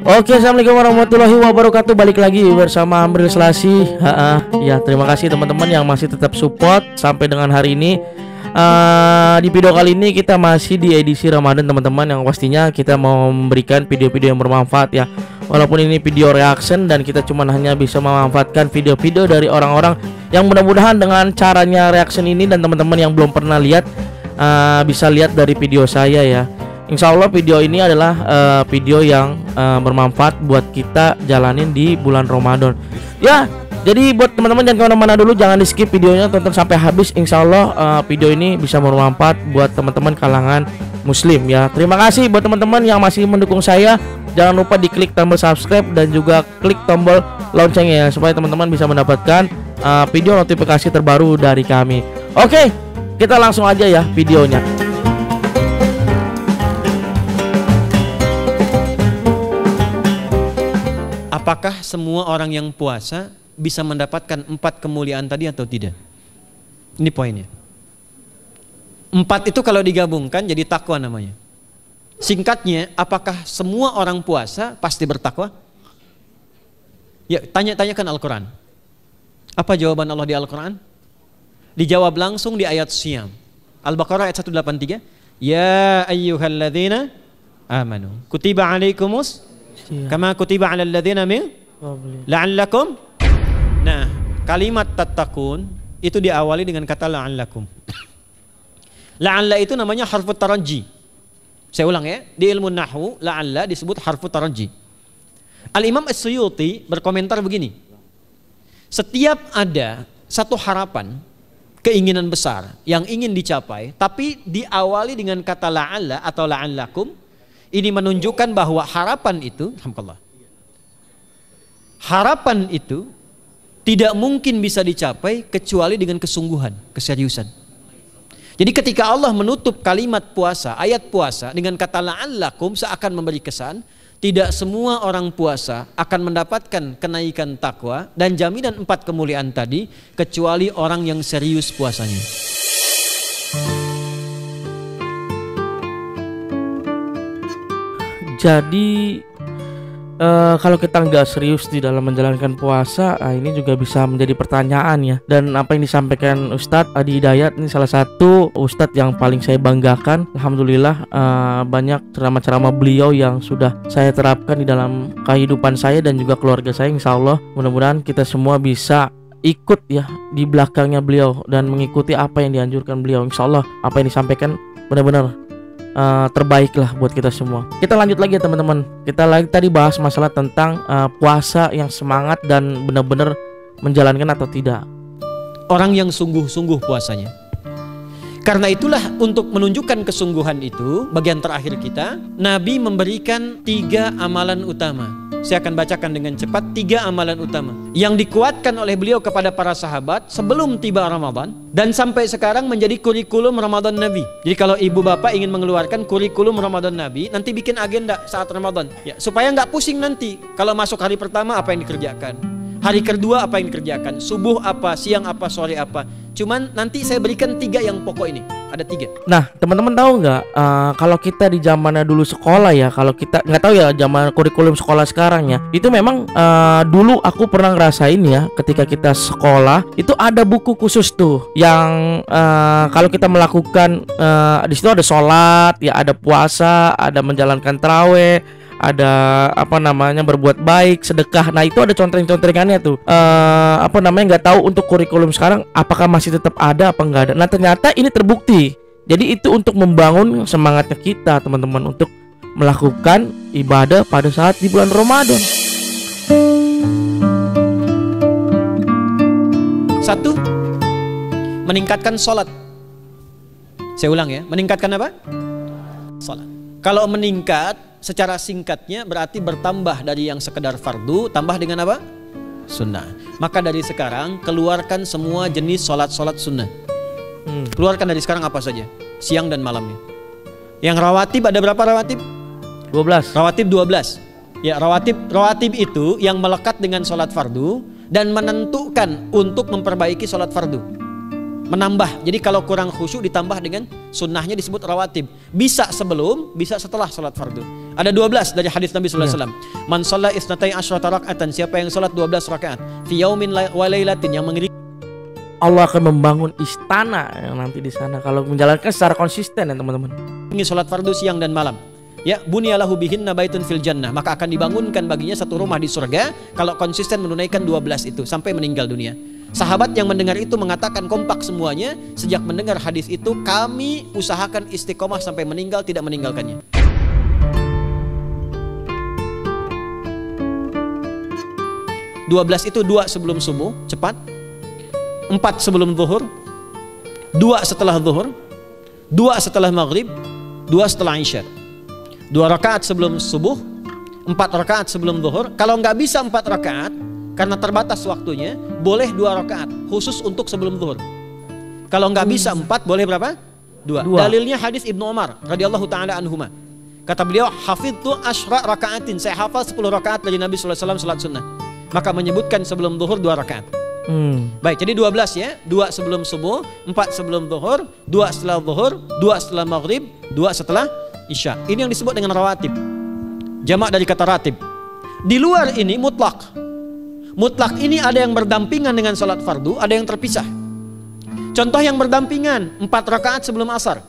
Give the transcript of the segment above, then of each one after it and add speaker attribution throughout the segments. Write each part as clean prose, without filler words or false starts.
Speaker 1: Oke, assalamualaikum warahmatullahi wabarakatuh. Balik lagi bersama Amril Selasi. Ya, terima kasih teman-teman yang masih tetap support sampai dengan hari ini. Di video kali ini kita masih di edisi Ramadan teman-teman, yang pastinya kita mau memberikan video-video yang bermanfaat ya. Walaupun ini video reaction dan kita cuma hanya bisa memanfaatkan video-video dari orang-orang yang mudah-mudahan dengan caranya reaction ini, dan teman-teman yang belum pernah lihat bisa lihat dari video saya ya. Insya Allah video ini adalah video yang bermanfaat buat kita jalanin di bulan Ramadan ya. Jadi buat teman-teman jangan kemana-mana dulu, jangan di skip videonya, tonton sampai habis. Insya Allah video ini bisa bermanfaat buat teman-teman kalangan muslim ya. Terima kasih buat teman-teman yang masih mendukung saya. Jangan lupa diklik tombol subscribe dan juga klik tombol loncengnya ya, supaya teman-teman bisa mendapatkan video notifikasi terbaru dari kami. Oke, kita langsung aja ya videonya.
Speaker 2: Apakah semua orang yang puasa bisa mendapatkan 4 kemuliaan tadi atau tidak? Ini poinnya. 4 itu kalau digabungkan jadi takwa namanya. Singkatnya, apakah semua orang puasa pasti bertakwa? Ya, tanyakan Al-Quran. Apa jawaban Allah di Al-Quran? Dijawab langsung di ayat Siyam. Al-Baqarah ayat 183. Ya ayyuhalladzina amanu kutiba alaikumus kama kutiba 'alal ladzina min la'allakum. Nah, kalimat tattaqun itu diawali dengan kata la'allakum. La'alla itu namanya harfu taraji. Saya ulang ya, di ilmu nahwu la'alla disebut harfu taraji. Al-Imam As-Suyuti berkomentar begini. Setiap ada satu harapan, keinginan besar yang ingin dicapai, tapi diawali dengan kata la'alla atau la'allakum, ini menunjukkan bahwa harapan itu, harapan itu tidak mungkin bisa dicapai kecuali dengan kesungguhan, keseriusan. Jadi ketika Allah menutup kalimat puasa, ayat puasa dengan kata la'allakum, seakan memberi kesan tidak semua orang puasa akan mendapatkan kenaikan takwa dan jaminan 4 kemuliaan tadi kecuali orang yang serius puasanya.
Speaker 1: Jadi kalau kita nggak serius di dalam menjalankan puasa, ini juga bisa menjadi pertanyaan ya. Dan apa yang disampaikan Ustadz Adi Hidayat ini salah satu Ustadz yang paling saya banggakan. Alhamdulillah banyak ceramah-ceramah beliau yang sudah saya terapkan di dalam kehidupan saya dan juga keluarga saya. Insya Allah mudah-mudahan kita semua bisa ikut ya di belakangnya beliau dan mengikuti apa yang dianjurkan beliau. Insya Allah apa yang disampaikan benar-benar terbaik lah buat kita semua. Kita lanjut lagi ya teman-teman. Kita lagi tadi bahas masalah tentang puasa yang semangat dan benar-benar menjalankan atau tidak.
Speaker 2: Orang yang sungguh-sungguh puasanya. Karena itulah untuk menunjukkan kesungguhan itu, bagian terakhir kita, Nabi memberikan 3 amalan utama. Saya akan bacakan dengan cepat 3 amalan utama yang dikuatkan oleh beliau kepada para sahabat sebelum tiba Ramadan dan sampai sekarang menjadi kurikulum Ramadan Nabi. Jadi kalau ibu bapak ingin mengeluarkan kurikulum Ramadan Nabi, nanti bikin agenda saat Ramadan ya, supaya nggak pusing nanti kalau masuk hari pertama apa yang dikerjakan, hari kedua apa yang dikerjakan, subuh apa, siang apa, sore apa. Cuman nanti saya berikan 3 yang pokok ini. Ada 3.
Speaker 1: Nah teman-teman tahu nggak kalau kita di zamannya dulu sekolah ya, kalau kita nggak tahu ya zaman kurikulum sekolah sekarang ya, itu memang dulu aku pernah ngerasain ya, ketika kita sekolah itu ada buku khusus tuh yang kalau kita melakukan di situ ada sholat ya, ada puasa, ada menjalankan taraweh, ada apa namanya berbuat baik, sedekah. Nah itu ada conteng-contrengannya tuh. Apa namanya, nggak tahu untuk kurikulum sekarang apakah masih tetap ada apa enggak ada. Nah ternyata ini terbukti. Jadi itu untuk membangun semangatnya kita teman-teman untuk melakukan ibadah pada saat di bulan Ramadan.
Speaker 2: 1. Meningkatkan sholat. Saya ulang ya, meningkatkan apa? Sholat. Kalau meningkat secara singkatnya berarti bertambah dari yang sekedar fardu, tambah dengan apa? Sunnah. Maka dari sekarang keluarkan semua jenis sholat-sholat sunnah. Keluarkan dari sekarang apa saja, siang dan malamnya. Yang rawatib ada berapa rawatib?
Speaker 1: 12.
Speaker 2: Rawatib 12. Ya, rawatib itu yang melekat dengan sholat fardu dan menentukan untuk memperbaiki sholat fardu. Menambah. Jadi kalau kurang khusyuk ditambah dengan sunnahnya disebut rawatib. Bisa sebelum, bisa setelah sholat fardu. Ada 12 dari hadis Nabi sallallahu alaihi wasallam. Man shalla isnatai asyrata raka'atan, siapa yang salat 12 rakaat fi yaumin wa lailatin, yang mengiringi
Speaker 1: Allah akan membangun istana yang nanti di sana kalau menjalankan secara konsisten ya teman-teman.
Speaker 2: Ini salat fardu siang dan malam. Ya, bunyalahu bihinna baitun fil jannah, maka akan dibangunkan baginya satu rumah di surga kalau konsisten menunaikan 12 itu sampai meninggal dunia. Sahabat yang mendengar itu mengatakan kompak semuanya, sejak mendengar hadis itu kami usahakan istiqomah sampai meninggal tidak meninggalkannya. 12 itu 2 sebelum subuh, cepat. 4 sebelum zuhur, 2 setelah zuhur, 2 setelah maghrib, 2 setelah isya. 2 rakaat sebelum subuh, 4 rakaat sebelum zuhur. Kalau nggak bisa 4 rakaat karena terbatas waktunya, boleh 2 rakaat khusus untuk sebelum zuhur. Kalau nggak bisa 4, boleh berapa? 2. Dalilnya hadis Ibnu Umar radhiyallahu taala anhuma. Kata beliau, hafidtu asyra rakaatin, saya hafal 10 rakaat dari Nabi sallallahu alaihi wasallam salat sunnah. Maka menyebutkan sebelum zuhur 2 rakaat. Baik, jadi 12 ya. 2 sebelum subuh, 4 sebelum zuhur, 2 setelah zuhur, 2 setelah maghrib, 2 setelah isya. Ini yang disebut dengan rawatib. Jamak dari kata ratib. Di luar ini mutlak. Mutlak ini ada yang berdampingan dengan salat fardu, ada yang terpisah. Contoh yang berdampingan, 4 rakaat sebelum asar.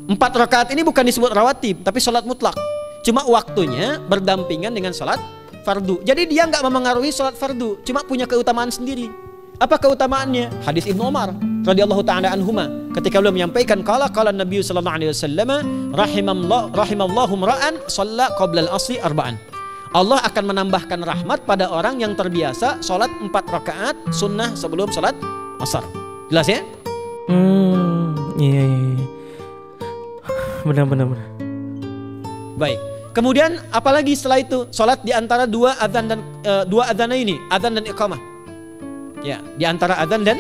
Speaker 2: 4 rakaat ini bukan disebut rawatib, tapi salat mutlak. Cuma waktunya berdampingan dengan salat fardu. Jadi dia nggak memengaruhi salat fardu, cuma punya keutamaan sendiri. Apa keutamaannya? Hadis Ibnu Umar radhiyallahu taala anhuma, ketika beliau menyampaikan qala Nabi sallallahu alaihi wasallam, rahimallahu ra'an shalla qabla al-asri arba'an. Allah akan menambahkan rahmat pada orang yang terbiasa salat 4 rakaat sunnah sebelum salat asar. Jelas ya?
Speaker 1: Iya. Benar.
Speaker 2: Baik. Kemudian apalagi setelah itu? Salat di antara 2 adzan dan 2 adzan ini, adzan dan iqamah. Ya, di antara adzan dan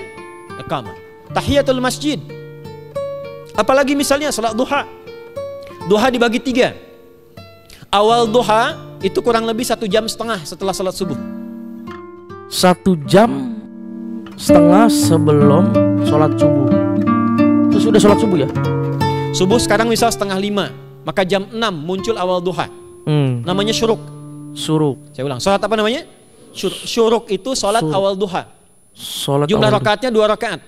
Speaker 2: iqamah. Tahiyatul masjid. Apalagi misalnya salat duha. Duha dibagi 3. Awal duha itu kurang lebih 1,5 jam setelah salat subuh.
Speaker 1: 1,5 jam sebelum salat subuh. Itu sudah salat subuh ya?
Speaker 2: Subuh sekarang misal 4:30, maka jam 6 muncul awal duha. Namanya syuruk. Saya ulang, salat apa namanya? Syuruk itu salat awal duha. Jumlah rakaatnya 2 rakaat.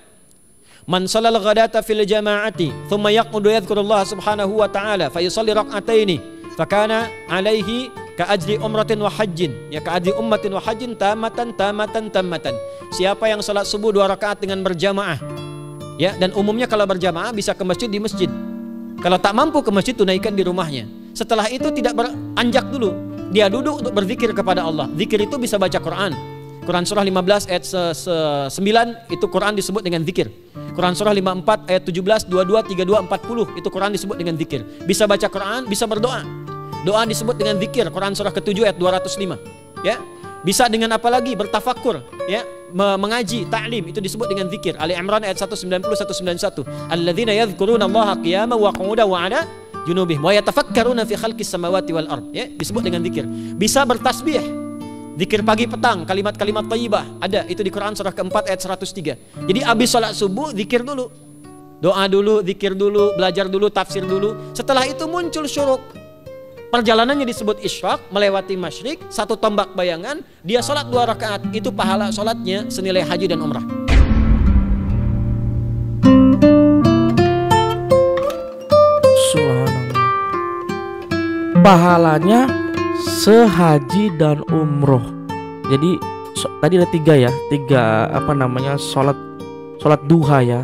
Speaker 2: Man shalal ghadata fil jama'ati thumma yaqudu yadhkurullah subhanahu wa ta'ala fa yusalli rak'ataini fakana alaihi ka ajri umratin wa hajjin, ya ka ajri ummatin wa hajjin tamatan. Siapa yang salat subuh 2 rakaat dengan berjamaah, ya, dan umumnya kalau berjamaah bisa ke masjid, di masjid. Kalau tak mampu ke masjid, tunaikan di rumahnya. Setelah itu tidak beranjak dulu, dia duduk untuk berzikir kepada Allah. Zikir itu bisa baca Quran. Quran surah 15 ayat 9 itu Quran disebut dengan zikir. Quran surah 54 ayat 17, 22, 32, 40 itu Quran disebut dengan zikir. Bisa baca Quran, bisa berdoa. Doa disebut dengan zikir. Quran surah ke-7 ayat 205. Ya. Bisa dengan apa lagi? Bertafakur, ya, mengaji, ta'lim, itu disebut dengan zikir. Ali Imran ayat 190 191. Alladzina yadhkuruna Allaha qiyaman wa qu'udan wa 'ala junubihim wa yatafakkaruna fi khalqis samawati wal ard, ya, disebut dengan zikir. Bisa bertasbih. Zikir pagi petang, kalimat-kalimat thayyibah ada itu di Quran surah ke-4 ayat 103. Jadi habis salat subuh zikir dulu. Doa dulu, zikir dulu, belajar dulu, tafsir dulu. Setelah itu muncul syuruk. Perjalanannya disebut isyraq, melewati masyrik, 1 tombak bayangan, dia sholat 2 rakaat, itu pahala sholatnya senilai haji dan umrah.
Speaker 1: Subhanallah. Pahalanya sehaji dan umroh. Jadi tadi ada 3 ya, 3 sholat duha ya.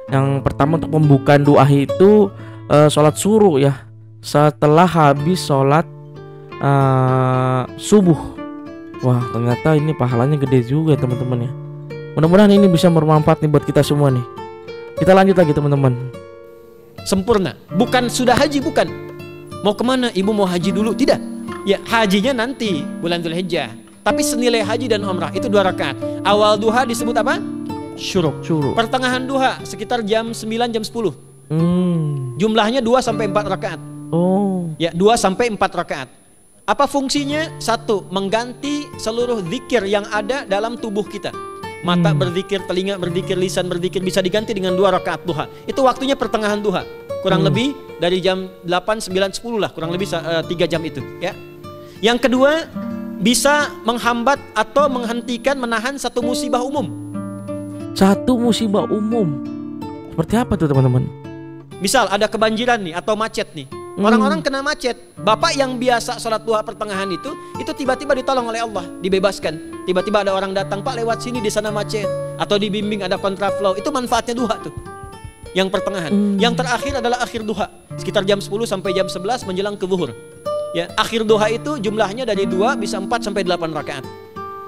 Speaker 1: Yang pertama untuk pembukaan doa itu sholat suruh ya. Setelah habis sholat subuh. Wah, ternyata ini pahalanya gede juga teman-teman ya. Mudah-mudahan ini bisa bermanfaat nih buat kita semua nih. Kita lanjut lagi teman-teman.
Speaker 2: Sempurna. Bukan sudah haji, bukan. Mau kemana? Ibu mau haji dulu? Tidak. Ya, hajinya nanti bulan Dzulhijjah. Tapi senilai haji dan umrah itu 2 rakaat. Awal duha disebut apa? Syuruk. Pertengahan duha sekitar jam 9 jam 10. Jumlahnya 2 sampai 4 rakaat. Ya, 2 sampai 4 rakaat. Apa fungsinya? 1, mengganti seluruh zikir yang ada dalam tubuh kita. Mata berzikir, telinga berzikir, lisan berzikir, bisa diganti dengan 2 rakaat duha. Itu waktunya pertengahan duha. kurang lebih dari jam 8, 9, 10 lah, kurang lebih 3 jam itu ya. Yang kedua, bisa menghambat atau menghentikan, menahan satu musibah umum.
Speaker 1: Satu musibah umum. Seperti apa tuh teman-teman?
Speaker 2: Misal ada kebanjiran nih atau macet nih. Orang-orang kena macet. Bapak yang biasa sholat duha pertengahan itu tiba-tiba ditolong oleh Allah, dibebaskan. Tiba-tiba ada orang datang, Pak lewat sini di sana macet. Atau dibimbing ada kontraflow. Itu manfaatnya duha tuh. Yang pertengahan. Yang terakhir adalah akhir duha. Sekitar jam 10 sampai jam 11 menjelang ke zuhur. Ya, akhir duha itu jumlahnya dari 2 bisa 4 sampai 8 rakaat.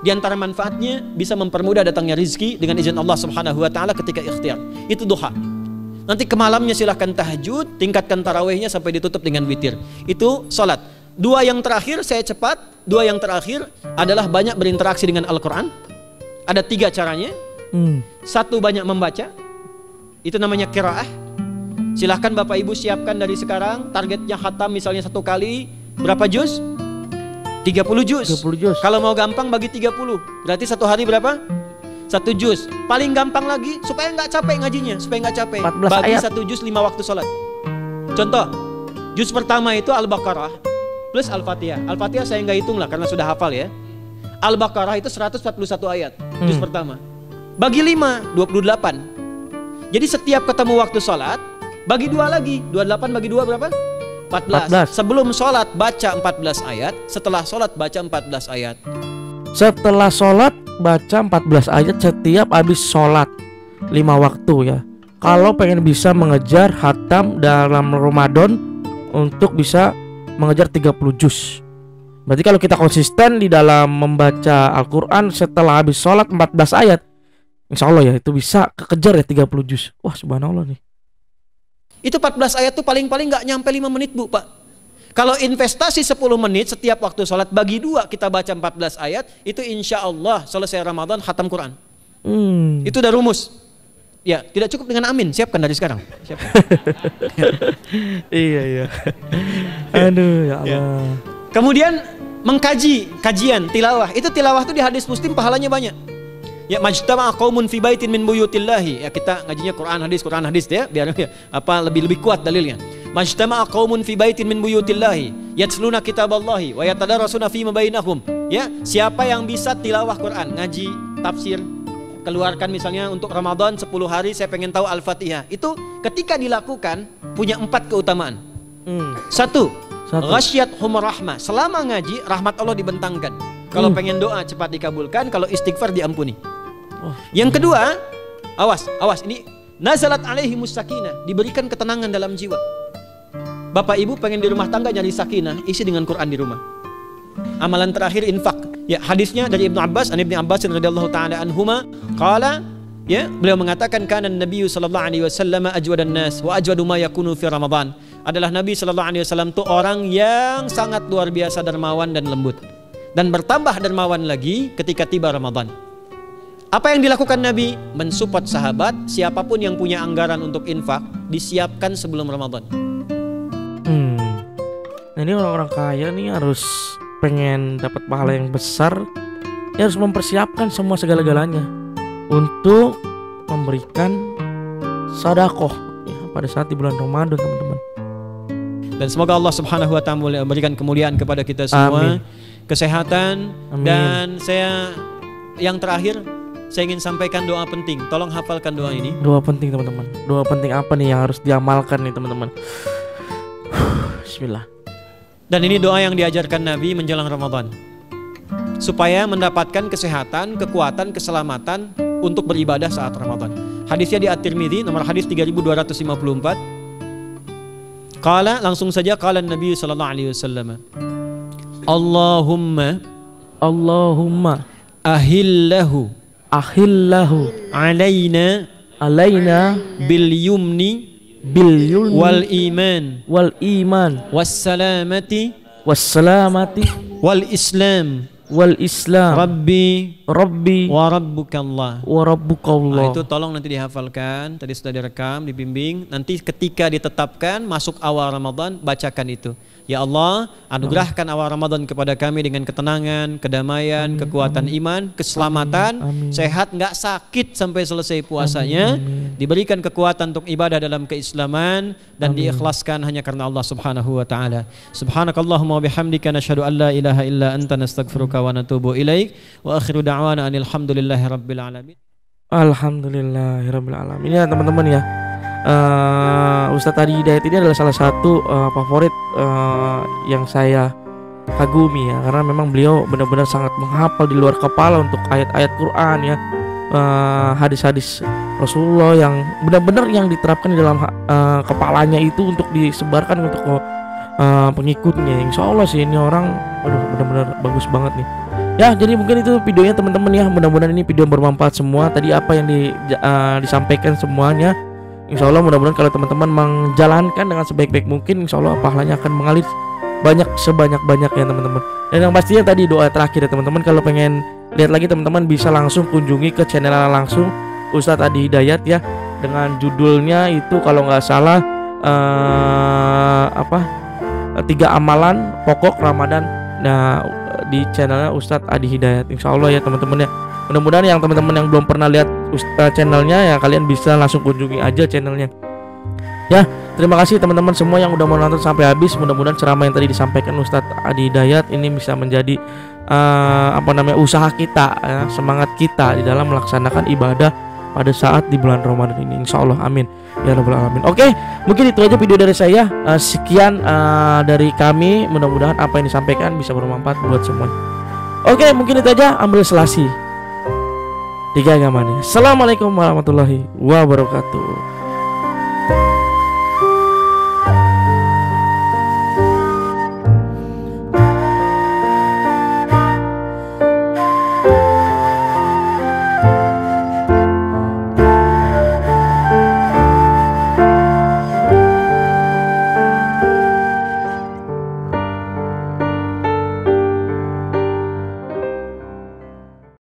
Speaker 2: Di antara manfaatnya bisa mempermudah datangnya rizki dengan izin Allah Subhanahu wa taala ketika ikhtiar. Itu duha. Nanti ke malamnya silahkan tahajud, tingkatkan tarawihnya sampai ditutup dengan witir. Itu salat. 2 yang terakhir saya cepat. 2 yang terakhir adalah banyak berinteraksi dengan Al-Quran. Ada 3 caranya. 1, banyak membaca. Itu namanya qiraah. Silahkan Bapak Ibu siapkan dari sekarang. Targetnya khatam misalnya 1 kali berapa juz? 30 juz.
Speaker 1: 30 juz.
Speaker 2: Kalau mau gampang bagi 30. Berarti 1 hari berapa? 1 juz. Paling gampang lagi supaya nggak capek ngajinya, supaya nggak capek.
Speaker 1: 14
Speaker 2: bagi
Speaker 1: ayat.
Speaker 2: 1 juz 5 waktu sholat. Contoh, juz pertama itu Al-Baqarah plus Al-Fatihah. Al-Fatihah saya nggak hitung lah karena sudah hafal ya. Al-Baqarah itu 141 ayat juz pertama. Bagi 5, 28. Jadi setiap ketemu waktu sholat bagi 2 lagi. 28 bagi 2 berapa? 14. Sebelum sholat baca 14 ayat. Setelah sholat baca 14 ayat.
Speaker 1: Setelah sholat baca 14 ayat setiap habis sholat 5 waktu ya. Kalau pengen bisa mengejar khatam dalam Ramadan untuk bisa mengejar 30 juz. Berarti kalau kita konsisten di dalam membaca Al-Quran setelah habis sholat 14 ayat, insya Allah ya itu bisa kekejar ya 30 juz. Wah subhanallah nih.
Speaker 2: Itu 14 ayat tuh paling-paling gak nyampe 5 menit Bu Pak. Kalau investasi 10 menit setiap waktu sholat bagi 2 kita baca 14 ayat, itu insya Allah selesai Ramadan khatam Quran. Itu udah rumus. Ya, tidak cukup dengan amin. Siapkan dari sekarang. Siapkan.
Speaker 1: Iya. Aduh ya Allah.
Speaker 2: Kemudian mengkaji, kajian, tilawah. Itu tilawah tuh di hadis Muslim pahalanya banyak. Ya, majtama'a qaumun fi baitin min buyutillahi. Ya, kita ngajinya Quran hadis ya, biar ya, lebih kuat dalilnya. Majtama'a qaumun fi baitin min buyutillahi yatsluna kitaballahi wa yatadarasuna fima bainahum. Ya, siapa yang bisa tilawah Quran, ngaji, tafsir, keluarkan misalnya untuk Ramadan 10 hari saya pengen tahu Al-Fatihah. Itu ketika dilakukan punya 4 keutamaan. 1, ghasyiyat humur rahmah. Selama ngaji rahmat Allah dibentangkan. Kalau pengen doa cepat dikabulkan, kalau istighfar diampuni. Yang kedua, awas ini nazalat alaihimus sakinah, diberikan ketenangan dalam jiwa. Bapak Ibu pengen di rumah tangga nyari sakinah, isi dengan Quran di rumah. Amalan terakhir infak. Ya, hadisnya dari Ibnu Abbas, Ibnu Abbas radhiyallahu taala anhuma, qala, ya, beliau mengatakan kana Nabi sallallahu alaihi wasallam ajwadan nas wa ajwadu ma yakunu fi Ramadan. Adalah Nabi sallallahu alaihi wasallam itu orang yang sangat luar biasa dermawan dan lembut. Dan bertambah dermawan lagi ketika tiba Ramadan. Apa yang dilakukan Nabi? Mensupport sahabat, siapapun yang punya anggaran untuk infak disiapkan sebelum Ramadan.
Speaker 1: Nah ini orang-orang kaya nih harus pengen dapat pahala yang besar, ya harus mempersiapkan semua segala-galanya untuk memberikan sedekah ya, pada saat di bulan Ramadan teman-teman.
Speaker 2: Dan semoga Allah Subhanahu wa taala memberikan kemuliaan kepada kita semua. Amin. Kesehatan. Amin. Dan saya yang terakhir saya ingin sampaikan doa penting. Tolong hafalkan doa ini.
Speaker 1: Doa penting teman-teman. Doa penting apa nih yang harus diamalkan nih teman-teman? Bismillah.
Speaker 2: Dan ini doa yang diajarkan Nabi menjelang Ramadan, supaya mendapatkan kesehatan, kekuatan, keselamatan untuk beribadah saat Ramadan. Hadisnya di At-Tirmidzi nomor hadis 3254. Qala, langsung saja qala Nabi sallallahu alaihi wasallam. Allahumma ahillahu alaina bil yumni wal iman wassalamati wal islam Rabbi wa rabbukallah. Itu tolong nanti dihafalkan. Tadi sudah direkam, dibimbing. Nanti ketika ditetapkan masuk awal Ramadan, bacakan itu. Ya Allah, anugerahkan awal Ramadan kepada kami dengan ketenangan, kedamaian, kekuatan iman, keselamatan, sehat nggak sakit sampai selesai puasanya, diberikan kekuatan untuk ibadah dalam keislaman dan diikhlaskan hanya karena Allah Subhanahu wa taala. Subhanakallahumma wa bihamdika nasyhadu an la ilaha illa anta nastaghfiruka wa natubu ilaik wa akhiru da'wana alhamdulillahi rabbil alamin.
Speaker 1: Alhamdulillahirabbil alamin. Ya teman-teman ya. Ustadz Adi Hidayat ini adalah salah satu favorit yang saya kagumi ya, karena memang beliau benar-benar sangat menghafal di luar kepala untuk ayat-ayat Quran ya, hadis-hadis Rasulullah yang benar-benar yang diterapkan di dalam kepalanya itu untuk disebarkan untuk pengikutnya. Insya Allah sih ini orang benar-benar bagus banget nih. Ya, jadi mungkin itu videonya teman-teman ya. Mudah-mudahan ini video bermanfaat semua. Tadi apa yang disampaikan semuanya, insya Allah mudah-mudahan kalau teman-teman menjalankan dengan sebaik-baik mungkin, insya Allah pahalanya akan mengalir sebanyak-banyaknya teman-teman. Dan yang pastinya tadi doa terakhir ya teman-teman, kalau pengen lihat lagi teman-teman bisa langsung kunjungi ke channel langsung Ustadz Adi Hidayat ya, dengan judulnya itu kalau nggak salah 3 amalan pokok Ramadan. Nah, di channelnya Ustadz Adi Hidayat, insya Allah ya teman-teman ya. Mudah-mudahan yang teman-teman yang belum pernah lihat channelnya ya, kalian bisa langsung kunjungi aja channelnya ya. Terima kasih teman-teman semua yang udah mau nonton sampai habis. Mudah-mudahan ceramah yang tadi disampaikan Ustadz Adi Hidayat ini bisa menjadi usaha kita ya, semangat kita di dalam melaksanakan ibadah pada saat di bulan Ramadan ini, insya Allah, amin ya rabbal alamin. Oke, mungkin itu aja video dari saya. Sekian dari kami, mudah-mudahan apa yang disampaikan bisa bermanfaat buat semuanya. Oke, mungkin itu aja. Ambil selasi 3 agama nih. Assalamualaikum warahmatullahi wabarakatuh.